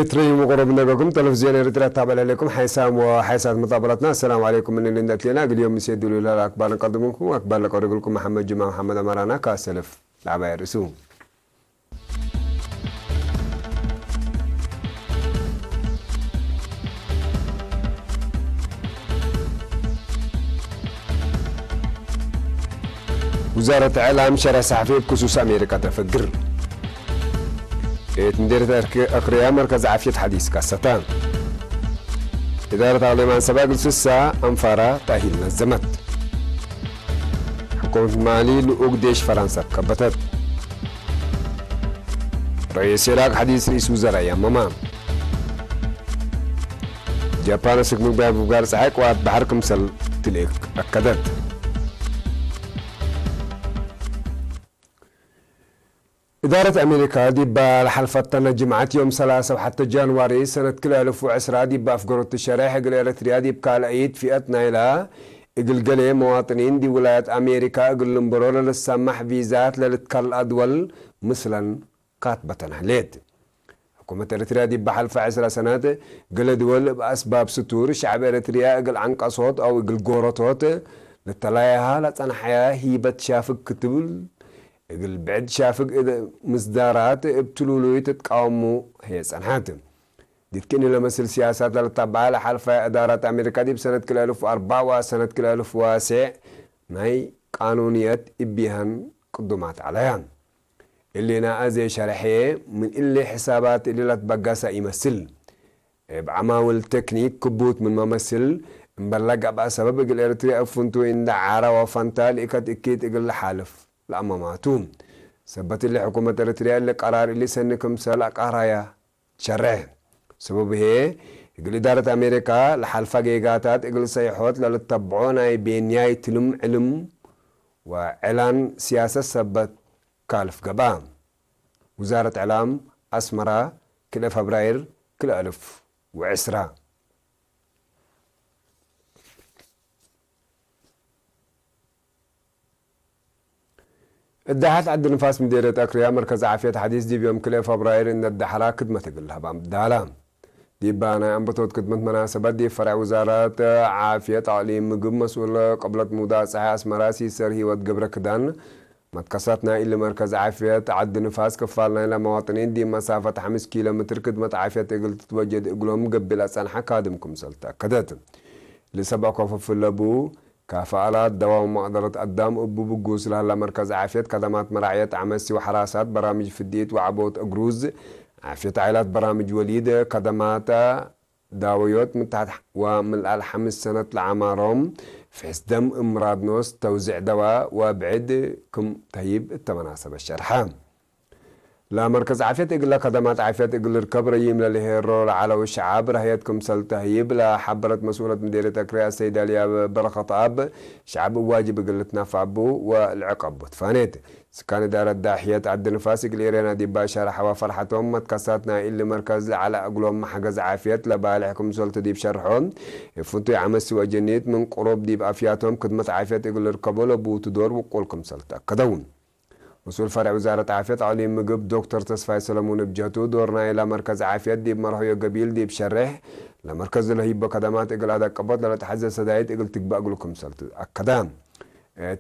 تري مقرب لكم تلفزيون إريتريا تابع لكم حسام وحسات مطابلتنا. السلام عليكم من اللي ندت لنا اليوم نسيد له أكبر نقدم لكم أكبر لكم محمد جماعة محمد أمرانا كاسلف لعبة الرسوم. وزارة إعلام شرع صحفي بخصوص أمريكا تفجر. تندير أقرياء مركز عافية حديث كاستان. إدارة عالمان سباق السسة أنفارا تأهيل نزمت. حكومة مالي لأقديش فرنسا كبتت. رئيس العراق حديث رئيس وزراء يماما. جابان سكمك بابوغار سحيق وات بحر كمسل تليك أكدت. إدارة أمريكا دي بالحلفتنا جمعة يوم 3 وحتى جانواري سنة كل 2010 دي بأفقرت الشرائح قل إريتريا دي بكالعيد فئة نايلة إقل قلي مواطنين دي ولايات أمريكا إقل لنبرور للسمح فيزات للتكال أدول مثلا كاتبة هليت. حكومة إريتريا دي بحلفة 10 سنوات قل دول بأسباب ستور شعب إريتريا إقل عنقصوت أو إقل قورتوت للتلايها لتنحيا هيبت شافك كتبل إقل بعد شافك إذا مصدارات ابتلولو يتتقاومو هي سنحاتم دي تكني لمثل سياسات للطبعة لحلفة إدارة أمريكا دي بسنة كل 2004 وسنة كل 2009 ماي قانونيات إبيهن قدمات عليها اللي ناقزي شرحيه من اللي حسابات اللي لا تبقاسا يمثل بعماول تكنيك كبوت من ممثل مبلغ بقى سبب إقل إريتريا أفنتو إن دعارة وفانتال إكت إكيت إقل لحالف الأماماتهم سبت اللي حكومة إريتريا اللي قرار اللي سنكم سلا قرايا شرع سبب هي يقول إدارة أمريكا لحلفة جيجاتات يقول سيحوت للتبعونا بينياي تلم علم وإعلان سياسة سبت كالف قبام وزارة إعلام أسمرة كل فبراير كل 2010. الدحات عد نفاس مديرية أكرياء مركز عافية حديث دي بيوم كل فبراير إن الدحرة كدمة تقلها بام دالام دي بانا أنبطوت كدمة مناسبة دي فرع وزارة عافية تعليم مقب مسؤول قبلت مودع صحي أسمراسي سر هي وتقبر كدان متكساتنا إلا مركز عافية عد نفاس كفالنا إلى مواطنين دي مسافة 5 كيلومتر كدمة عافية تقل تتوجد إقلهم قبل أسانحة كادمكم سلطة كدات لسبع كفف اللبو كفالات دوام مقدرة قدام أبو بقوس لها مركز عافية خدمات مرعية عمسي وحراسات برامج فديت وعبوت أجروز عافية عائلات برامج وليد خدمات داويات من تحت ومن الحمس سنة العمارهم في دم امراض نوس توزيع دواء وبعد كم تهيب التمناسب الشرحام لا مركز عافية إقل خدمات عافية إقل الكبر يملا لهيرو على الشعاب رهيتكم سلتهيب لا حبرت مسؤولة مديرية أكرياء السيدة ليا برخة طاب شعب واجب إقلتنا فعبو والعقب فانيت سكان إدارة داحية عد نفاس إقل إيرينا دي باشا حوا فرحتهم متكساتنا إلي مركز على أقلهم محجز عافية لبالحكم سلطة دي بشرحهم فنتو عمس وجنيت من قروب دي بأفياتهم خدمة عافية إقل الكبول بو تدور وقولكم سلطة كدون مسؤول فرع وزارة عافية تعليم مقب دكتور تصفاي سلمون بجهتو دورنا إلى مركز عافية دي بمرحية قبيل دي بشرح لمركز الهيبة قدمات إقل هذا قبض لتحزة سدايت إقل تقبأ أقلكم سلط أكدام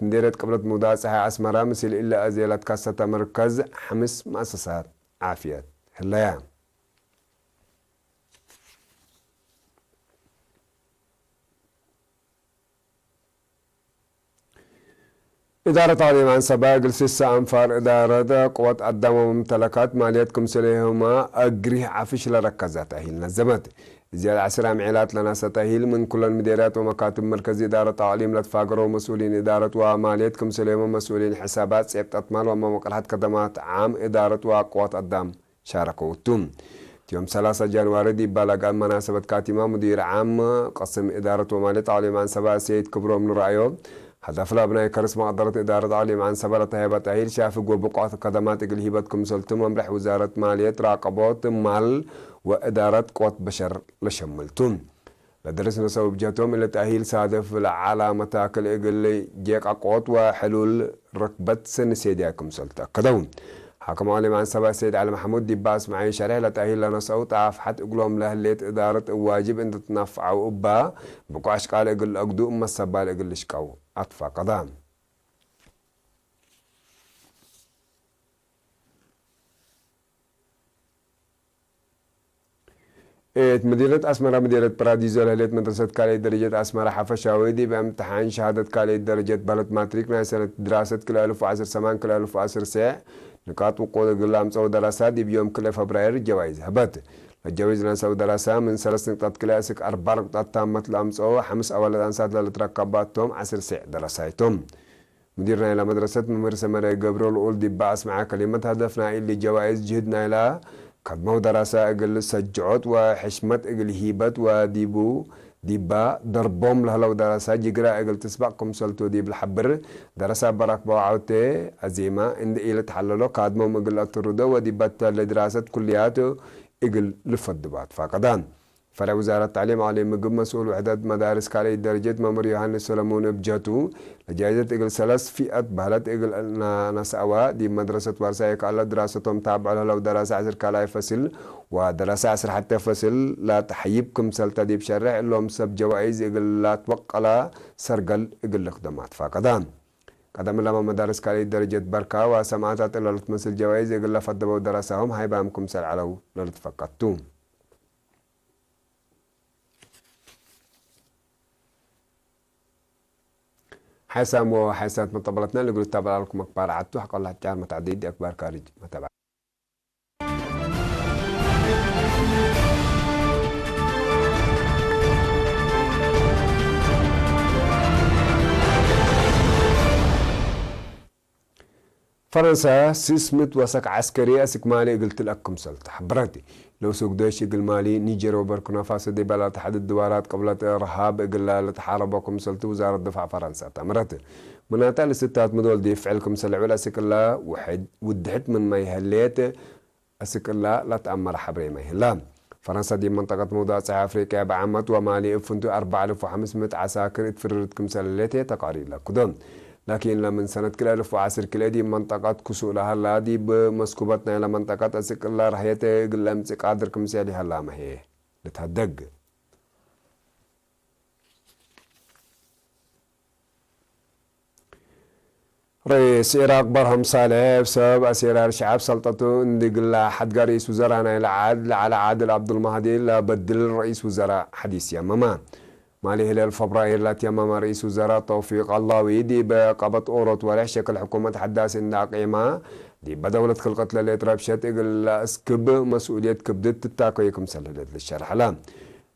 تنديرت قبلت مودع صحي أسمرا مثل إلا أزيلة كاسة مركز 5 مؤسسات عافية هلايا إدارة تعليم عن سباق السيسة أنفار إدارة قوات الدم وممتلكات ماليتكم سليهما أجريه عفش لركزات أهيل نزمت زيادة 10 معيلات لنا ستهيل من كل المديرات ومكاتب مركز إدارة تعليم لتفاقروا مسؤولين إدارة وماليتكم سليهما مسؤولين حسابات سيبت أطمال ومقرحة خدمات عام إدارة وقوات الدم شاركوا التوم يوم 3 جانواري دي بلغ مناسبة كاتمة مدير عام قسم إدارة ومالية تعليم عن سباق سيد كبرو من رأيه هدف الأبناء كرس مقدرة إدارة تعليم عن سبلة هيبة تأهيل شافق وبقعة خدمات إقل هيبتكم سلتم ممرح وزارة مالية راقبات مال وإدارة قوات بشر لشملتم لدرسنا سبب جاتهم إلى تأهيل سادف على متاكل إقل جيق قوات وحلول ركبة سن سيديكم سلطة كدون حكم علي مع سبا سيد علي محمود ديباس معي شرح لتأهيل لنا صوت عفحت اقلوم لهليت إدارة واجب ان تتنفعوا أبا بقو عشقال اقل اقدو اما السبال اقل شكاو أطفى قضام مدينة أسمرة مدينة براديزو لهليت مدرسة كالي درجة أسمرة حفشاوي دي بامتحان شهادة كالي درجة بلد ماتريك ناي سنة دراسة كل 1010 كل 1010 ساعة نقاط وقود قلام صو دراسات دي بيوم كل فبراير جوائز هبت الجوائز لنسو دراسة من 3 نقاط كلاسيك 4 نقاط تامة لامصو 5 أول أنسات للتركباتهم 10 ساعة دراساتهم مديرنا إلى مدرسة ممرسة مرة قبرول أول دي باس مع كلمة هدفنا اللي جوائز جهدنا إلى قدمو دراسة أقل سجعت وحشمت أقل هيبت وديبو ديبا ضربهم لهلو دراسة جقرا أقل تسبقكم سلطو دي بالحبر دراسة براك بوعوتي أزيمة إن إلى تحللو قادمو أقل أطردو وديبات لدراسة كلياتو أقل لفضبات فقدان فرع وزارة التعليم علي مقم مسؤول وحدات مدارس كالي درجة ممر يوحنا سلمون بجاتو لجائزة إقل 3 فئات بهلت إقل ناس أوا دي مدرسة ورسايا كالا دراستهم تابع لو دراسة 10 كالا فصل ودراسة 10 حتى فصل لا تحيبكم سلطة دي بشرع لهم سب جوائز إقل لا توقع سرقل إقل الخدمات فقدان قدم لما مدارس كالي درجة بركة وسمعتات إلا لتمثل جوائز إقل لفضبوا دراسهم هاي بامكم سل علو للتفقدتون حسام وحسات مطبلتنا اللي قلت تابع لكم أخبار عدتو حق الله تعالى متعدد أخبار خارج متابعة فرنسا سيسمت وسك عسكري أسك مالي قلت لكم سلطة حبرتي لو سوق دوشي قل مالي نيجر وبركنا فاسو دي بلا تحد الدوارات قبل رهاب قل لتحاربكم سلطة وزارة دفاع فرنسا تمرت مناتا لستات مدول دي فعلكم سلعوا لأسك الله وحد ودحت من ما يهليت أسك الله لا تأمر حبري ما يهلا فرنسا دي منطقة موضوع أفريقيا بعمت ومالي افنتو 4500 عساكر اتفررتكم سلالتي تقارير لكدون لكن لمن سنة كلا 1010 كلا دي منطقة كسو لها لا دي بمسكوبتنا إلى منطقة أسك الله رحيته قل أمسك قادر كمسيالي هلا ما هي لتهدق رئيس العراق برهم صالح بسبب أسيرار شعب سلطته اندق الله حد رئيس وزراء إلى عادل على عادل عبد المهدي لا بدل رئيس وزراء حديث يمما مالي هلال فبراير لا تيمم رئيس وزراء توفيق الله دي بقبط أوروت ولا شكل حكومة حداث إن قيمة دي بدولة خلقت للإطراب شات إقل أسكب مسؤولية كبدت تتاكويكم سللت للشرح لا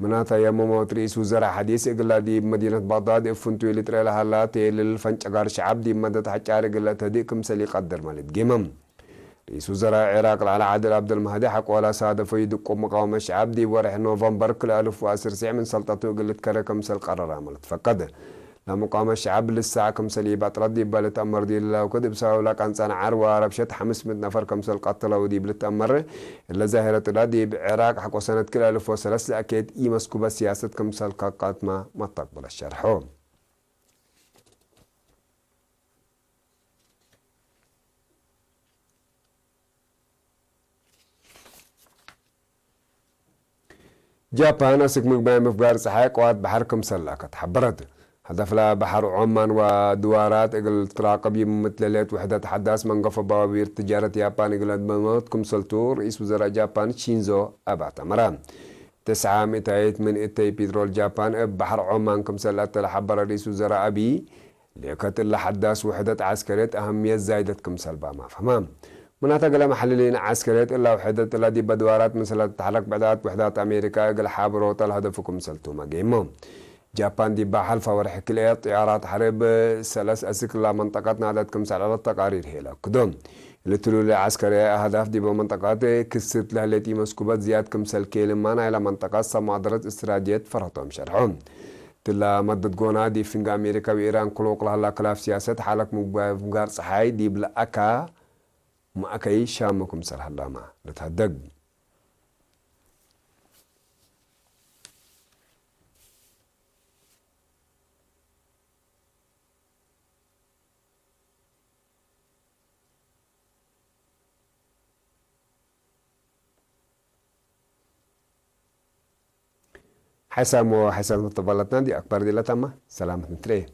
مناتا يمم رئيس وزراء حديث إقل دي بمدينة بغداد إفنتو اللي ترى لها لا تيل الفنش أقار شعب دي مدد حجار إقل تهديكم سلي قدر مالت قيمم رئيس وزراء العراق على عادل عبد المهدي حق ولا سادة فيدق مقاومة الشعب دي ورح نوفمبر كل 1010 من سلطته قلت كركم سل قرار عملت فقد لمقاومة الشعب للساعة كمسل بتردي بالت أمر دي الله وكذب ساو لك أنسان عروة ربشت 500 نفر كمسل قتلوا ودي بلت أمر إلا ظاهرة لا دي بعراق حق سنة كل 1003 أكيد إي مسكوبة سياسة كمسل قاقات ما تقبل الشرحه جابان أسك مقبان مفقار صحيح قوات بحر كمسلة حبرت هدف لها بحر عمان ودوارات اقل تراقبي ممثلات وحدات حداث من قف بوابير تجارة يابان اقل بموت كمسلتو رئيس وزراء جابان شينزو أباتا مرام 900 من إتاي بيترول جابان بحر عمان كمسلة تلحبر رئيس وزراء أبي ليكت اللي حداث وحدات عسكريات أهمية زايدة كمسل ما فهمام مناطق لا محللين عسكريات إلا وحدات لا دي بدوارات مثل تحرك بعدات وحدات أمريكا قل حابرو طال هدفكم سلتو ما جيمو جابان دي بحل فورح كلية طيارات حرب 3 أسك لا منطقتنا عدد كمسل على التقارير هيلا كدوم اللي تلو العسكرية أهداف دي بمنطقات كسرت لها التي مسكوبات زياد كمسل كيلمانا إلى منطقات صمادرات استراتيجيات فرطهم شرحهم تلا مدد قونا دي فنغ أمريكا وإيران كلوق لها كلاف سياسات حالك مقار صحاي دي بلا أكا ما أكاي شامكم سرح الله ما لتهدق حسام وحسن متبلطنا دي أكبر دي لتما سلامة نتري